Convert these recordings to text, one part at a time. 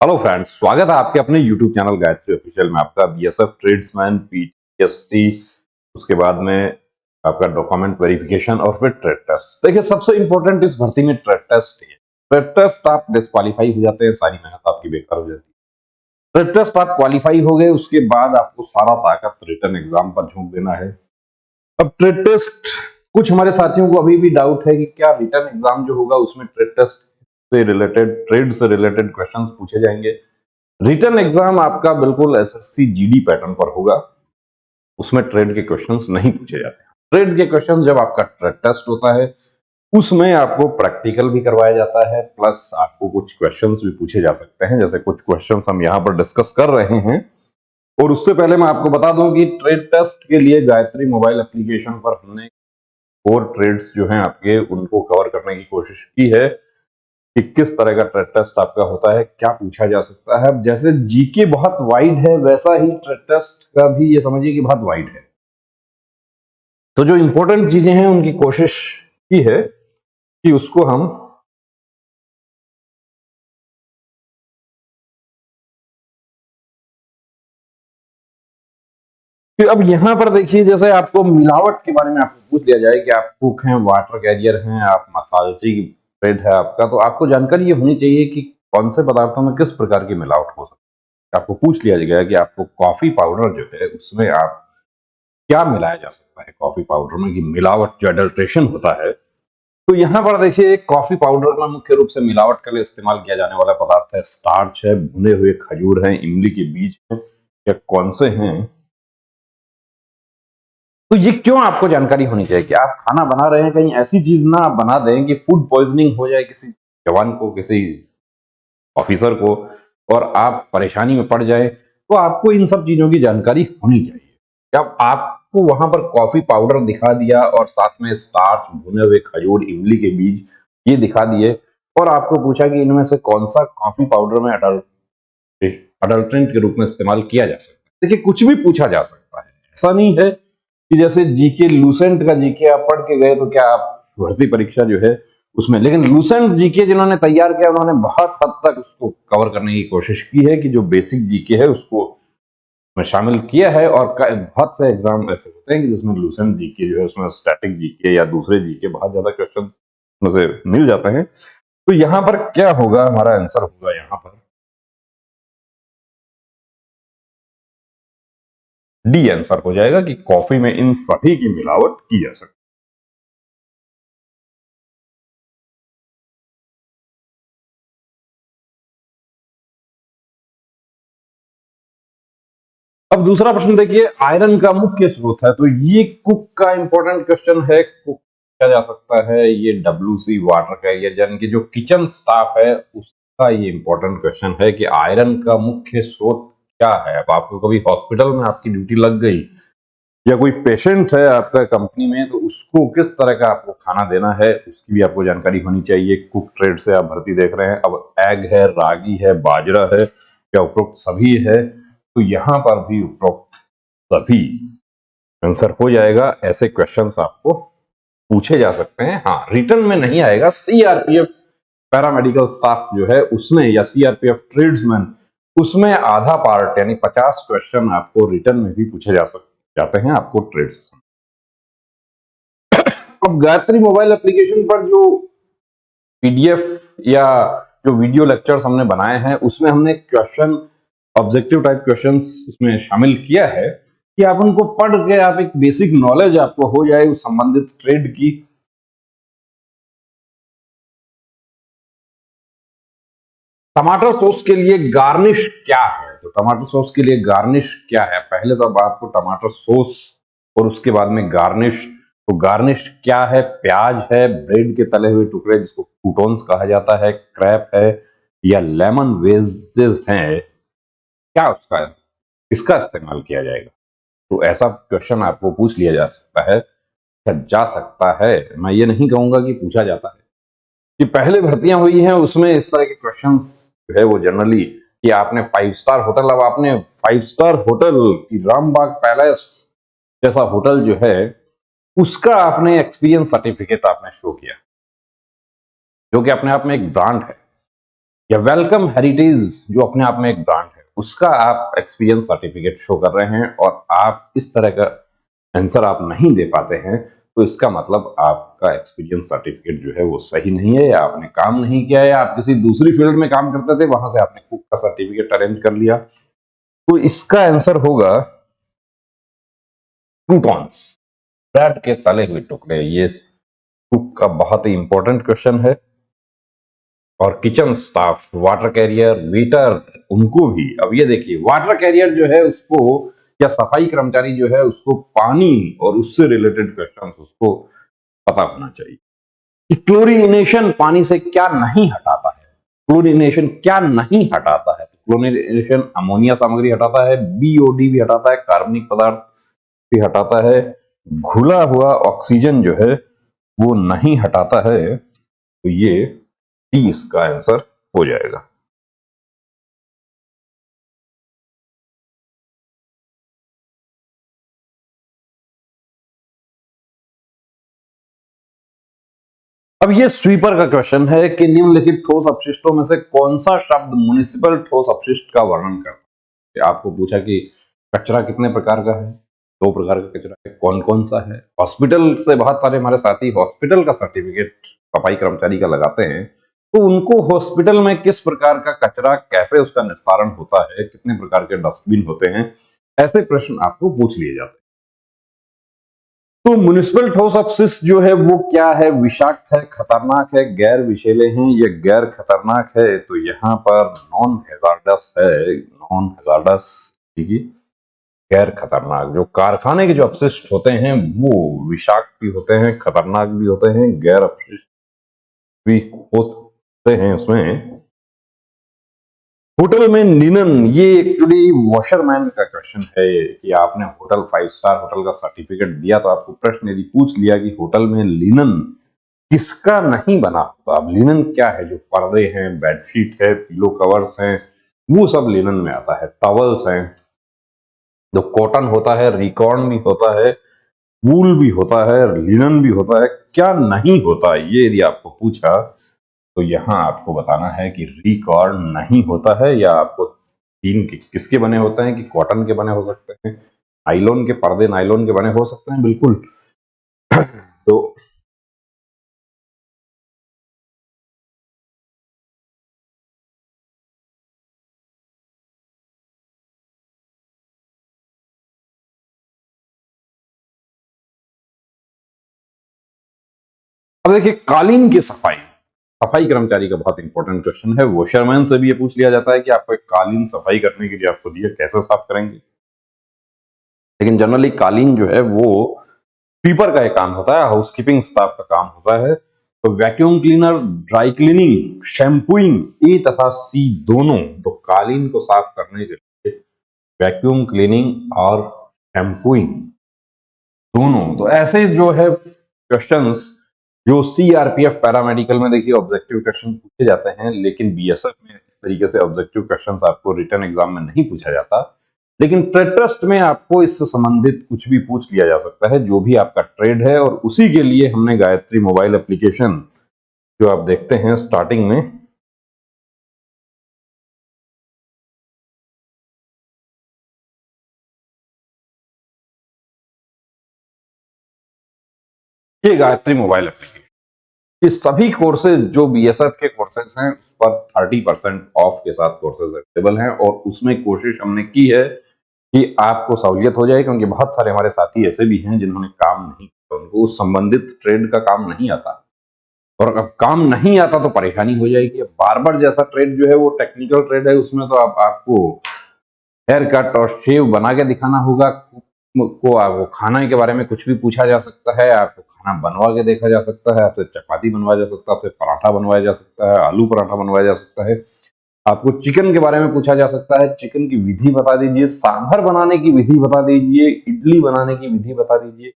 Hello friends, स्वागत है आपके अपने YouTube चैनल गायत्री ऑफिशियल में। आपका बीएसएफ ट्रेड्समैन, पीटीएसटी, उसके बाद में आपका डॉक्यूमेंट वेरिफिकेशन और फिर ट्रेड टेस्ट। देखिए, सबसे इंपॉर्टेंट इस भर्ती में ट्रेड टेस्ट है। ट्रेड टेस्ट आप डिस्क्वालीफाई हो जाते हैं, सारी मेहनत आपकी बेकार हो जाती है। ट्रेड टेस्ट आप क्वालिफाई हो गए, उसके बाद आपको सारा ताकत रिटर्न एग्जाम पर झोंक देना है। अब ट्रेड टेस्ट, कुछ हमारे साथियों को अभी भी डाउट है कि क्या रिटर्न एग्जाम जो होगा उसमें ट्रेड टेस्ट से रिलेटेड, ट्रेड से रिलेटेड क्वेश्चंस पूछे जाएंगे। रिटर्न एग्जाम आपका बिल्कुल एसएससी जीडी पैटर्न पर होगा, उसमें ट्रेड के क्वेश्चंस नहीं पूछे जाते। ट्रेड के क्वेश्चन जब आपका ट्रेड टेस्ट होता है उसमें आपको प्रैक्टिकल भी करवाया जाता है, प्लस आपको कुछ क्वेश्चंस भी पूछे जा सकते हैं। जैसे कुछ क्वेश्चंस हम यहाँ पर डिस्कस कर रहे हैं। और उससे पहले मैं आपको बता दूं कि ट्रेड टेस्ट के लिए गायत्री मोबाइल एप्लीकेशन पर हमने 4 ट्रेड्स जो हैं आपके, उनको कवर करने की कोशिश की है कि किस तरह का ट्रेड टेस्ट आपका होता है, क्या पूछा जा सकता है। अब जैसे जीके बहुत वाइड है, वैसा ही ट्रेड टेस्ट का भी ये समझिए कि बहुत वाइड है। तो जो इंपॉर्टेंट चीजें हैं उनकी कोशिश की है कि उसको हम कि अब यहां पर देखिए, जैसे आपको मिलावट के बारे में आपको पूछ लिया जाए कि आप कुक हैं, वाटर कैरियर हैं, आप मसालची ट्रेड है आपका, तो आपको जानकारी ये होनी चाहिए कि कौन से पदार्थों में किस प्रकार की मिलावट हो सकती है। आपको पूछ लिया गया कि आपको कॉफी पाउडर जो है उसमें आप क्या मिलाया जा सकता है, कॉफी पाउडर में, कि मिलावट जो एडल्ट्रेशन होता है। तो यहाँ पर देखिए, कॉफी पाउडर में मुख्य रूप से मिलावट के लिए इस्तेमाल किया जाने वाला पदार्थ है स्टार्च है, भुने हुए खजूर है, इमली के बीज है, या कौन से हैं। तो ये क्यों आपको जानकारी होनी चाहिए कि आप खाना बना रहे हैं, कहीं ऐसी चीज ना आप बना दें कि फूड पॉइजनिंग हो जाए किसी जवान को, किसी ऑफिसर को, और आप परेशानी में पड़ जाए। तो आपको इन सब चीजों की जानकारी होनी चाहिए। जब आपको वहां पर कॉफी पाउडर दिखा दिया और साथ में स्टार्च, भुने हुए खजूर, इमली के बीज ये दिखा दिए, और आपको पूछा कि इनमें से कौन सा कॉफी पाउडर में अडल्ट्रेंट के रूप में इस्तेमाल किया जा सकता है, देखिए कुछ भी पूछा जा सकता है। ऐसा नहीं है कि जैसे जीके, लूसेंट का जीके आप पढ़ के गए तो क्या आप भर्ती परीक्षा जो है उसमें, लेकिन लूसेंट जीके जिन्होंने तैयार किया उन्होंने बहुत हद तक उसको कवर करने की कोशिश की है कि जो बेसिक जीके है उसको में शामिल किया है। और बहुत से एग्जाम ऐसे होते हैं कि जिसमें लूसेंट जीके जो है उसमें स्टैटिक जीके या दूसरे जीके बहुत ज्यादा क्वेश्चन में से मिल जाते हैं। तो यहाँ पर क्या होगा, हमारा आंसर होगा यहाँ पर डी आंसर हो जाएगा कि कॉफी में इन सभी की मिलावट की जा सकती है। अब दूसरा प्रश्न देखिए, आयरन का मुख्य स्रोत है, तो ये कुक का इंपॉर्टेंट क्वेश्चन है। कुक किया जा सकता है, ये डब्ल्यूसी वाटर कैरियर यानी कि जो किचन स्टाफ है उसका ये इंपॉर्टेंट क्वेश्चन है कि आयरन का मुख्य स्रोत क्या है। अब आपको कभी हॉस्पिटल में आपकी ड्यूटी लग गई या कोई पेशेंट है आपका कंपनी में, तो उसको किस तरह का आपको खाना देना है उसकी भी आपको जानकारी होनी चाहिए। कुक ट्रेड से आप भर्ती देख रहे हैं, अब एग है, रागी है, बाजरा है, क्या उपरोक्त सभी है, तो यहां पर भी उपरोक्त सभी आंसर हो जाएगा। ऐसे क्वेश्चंस आपको पूछे जा सकते हैं। हाँ, रिटर्न में नहीं आएगा। सीआरपीएफ पैरामेडिकल स्टाफ जो है उसमें, या सीआरपीएफ ट्रेड्समैन, उसमें आधा पार्ट यानी 50 क्वेश्चन आपको रिटर्न में भी पूछे जाते हैं आपको ट्रेड से। अब गायत्री मोबाइल एप्लीकेशन पर जो पीडीएफ या जो वीडियो लेक्चर्स हमने बनाए हैं उसमें हमने क्वेश्चन, ऑब्जेक्टिव टाइप क्वेश्चंस इसमें शामिल किया है कि आप उनको पढ़ के आप एक बेसिक नॉलेज आपको हो जाए उस संबंधित ट्रेड की। टमाटर सॉस के लिए गार्निश क्या है, तो टमाटर सॉस के लिए गार्निश क्या है, पहले तो अब आपको टमाटर सॉस और उसके बाद में गार्निश। तो गार्निश क्या है, प्याज है, ब्रेड के तले हुए टुकड़े जिसको क्रूटॉन्स कहा जाता है, क्रैप है, या लेमन वेजेस हैं, क्या उसका, इसका इस्तेमाल किया जाएगा। तो ऐसा क्वेश्चन आपको पूछ लिया जा सकता है, जा सकता है, मैं ये नहीं कहूंगा कि पूछा जाता है। कि पहले भर्तियां हुई हैं उसमें इस तरह के क्वेश्चंस जो है वो जनरली, कि आपने 5 स्टार होटल, अब आपने 5 स्टार होटल की रामबाग पैलेस जैसा होटल जो है उसका आपने एक्सपीरियंस सर्टिफिकेट आपने शो किया, जो कि अपने आप में एक ब्रांड है या वेलकम हेरिटेज जो अपने आप में एक ब्रांड है, उसका आप एक्सपीरियंस सर्टिफिकेट शो कर रहे हैं और आप इस तरह का आंसर आप नहीं दे पाते हैं, तो इसका मतलब आपका एक्सपीरियंस सर्टिफिकेट जो है वो सही नहीं है, या आपने काम नहीं किया है, या आप किसी दूसरी फील्ड में काम करते थे, वहां से आपने कुक का सर्टिफिकेट अरेंज कर लिया। तो इसका आंसर होगा क्रूटॉन्स, ब्रेड के तले हुए टुकड़े। ये कुक का बहुत ही इंपॉर्टेंट क्वेश्चन है। और kitchen staff, water career, waiter, उनको भी, अब ये देखिए, वाटर कैरियर जो है उसको, या सफाई कर्मचारी जो है उसको पानी और उससे रिलेटेड क्वेश्चन उसको पता होना चाहिए कि क्लोरीनेशन पानी से क्या नहीं हटाता है। क्लोरीनेशन क्या नहीं हटाता है? तो क्लोरीनेशन अमोनिया सामग्री हटाता है, बीओडी भी हटाता है, कार्बनिक पदार्थ भी हटाता है, घुला हुआ ऑक्सीजन जो है वो नहीं हटाता है। तो ये डी इसका आंसर हो जाएगा। अब ये स्वीपर का क्वेश्चन है कि निम्नलिखित ठोस अपशिष्टों में से कौन सा शब्द म्युनिसिपल ठोस अपशिष्ट का वर्णन करता है? आपको पूछा कि कचरा कितने प्रकार का है, 2 प्रकार का कचरा है, कौन कौन सा है। हॉस्पिटल से बहुत सारे हमारे साथी हॉस्पिटल का सर्टिफिकेट सफाई कर्मचारी का लगाते हैं, तो उनको हॉस्पिटल में किस प्रकार का कचरा, कैसे उसका निस्तारण होता है, कितने प्रकार के डस्टबिन होते हैं, ऐसे प्रश्न आपको पूछ लिए जाते हैं। तो म्युनिसिपल ठोस अपशिष्ट जो है वो क्या है? विषाक्त है, खतरनाक है, गैर विषैले हैं, या गैर खतरनाक है? तो यहाँ पर नॉन हैजार्डस है, नॉन हैजार्डस, ठीक है, गैर खतरनाक। जो कारखाने के जो अपशिष्ट होते हैं वो विषाक्त भी होते हैं, खतरनाक भी होते हैं, गैर अपशिष्ट भी होते हैं उसमें। होटल में लिनन, ये एक्चुअली वॉशरमैन का क्वेश्चन है कि आपने होटल 5 स्टार होटल का सर्टिफिकेट दिया, तो आपको प्रश्न यदि पूछ लिया कि होटल में लिनन किसका नहीं बना, तो अब लिनन क्या है? जो पर्दे हैं, बेडशीट है, पिलो कवर्स हैं, वो सब लिनन में आता है। टॉवल्स हैं, जो कॉटन होता है, रिकॉर्न भी होता है, वूल भी होता है, लिनन भी होता है। क्या नहीं होता, ये यदि आपको पूछा तो यहाँ आपको बताना है कि रिकॉर्ड नहीं होता है, या आपको तीन किसके बने होते हैं कि कॉटन के बने हो सकते हैं, नायलॉन के पर्दे नायलॉन के बने हो सकते हैं, बिल्कुल। तो अब देखिए, कालीन की सफाई, सफाई कर्मचारी का बहुत इंपॉर्टेंट क्वेश्चन है। वॉशरमैन से भी ये पूछ लिया जाता है कि आपको एक कालीन सफाई करने के लिए आपको दिया, कैसे साफ करेंगे। लेकिन जनरली कालीन जो है वो स्वीपर का एक काम होता है, हाउसकीपिंग स्टाफ का काम होता है। तो vacuum cleaner, dry cleaning, shampooing, A तथा सी दोनों। तो कालीन को साफ करने के लिए वैक्यूम क्लीनिंग और शैम्पूइंग दोनों। तो ऐसे जो है क्वेश्चंस जो सीआरपीएफ पैरामेडिकल में देखिए ऑब्जेक्टिव क्वेश्चन पूछे जाते हैं, लेकिन बीएसएफ में इस तरीके से ऑब्जेक्टिव क्वेश्चंस आपको रिटन एग्जाम में नहीं पूछा जाता। लेकिन ट्रेड ट्रस्ट में आपको इससे संबंधित कुछ भी पूछ लिया जा सकता है, जो भी आपका ट्रेड है। और उसी के लिए हमने गायत्री मोबाइल एप्लीकेशन जो आप देखते हैं स्टार्टिंग में, ये गायत्री मोबाइल एप्लीकेशन, ये सभी कोर्सेज जो बीएसएफ के कोर्सेज हैं उस पर 30% ऑफ के साथ कोर्सेज अवेलेबल हैं। और उसमें कोशिश हमने की है कि आपको सहूलियत हो जाए, क्योंकि बहुत सारे हमारे साथी ऐसे भी हैं जिन्होंने काम नहीं किया, उनको उस संबंधित ट्रेड का काम नहीं आता। और अब काम नहीं आता तो परेशानी हो जाएगी। बार्बर जैसा ट्रेड जो है वो टेक्निकल ट्रेड है, उसमें तो आपको हेयर कट और शेव बना के दिखाना होगा। को आपको खाना के बारे में कुछ भी पूछा जा सकता है, आपको खाना बनवा के देखा जा सकता है, आपसे चपाती बनवाया जा सकता है, आपसे पराठा बनवाया जा सकता है, आलू पराठा बनवाया जा सकता है, आपको चिकन के बारे में पूछा जा सकता है, चिकन की विधि बता दीजिए, सांभर बनाने की विधि बता दीजिए, इडली बनाने की विधि बता दीजिए।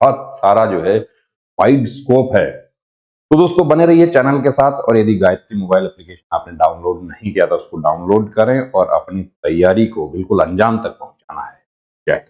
बहुत सारा जो है वाइड स्कोप है। तो दोस्तों बने रहिए चैनल के साथ, और यदि गायत्री मोबाइल एप्लीकेशन आपने डाउनलोड नहीं किया तो उसको डाउनलोड करें और अपनी तैयारी को बिल्कुल अंजाम तक पहुंचाना है। जय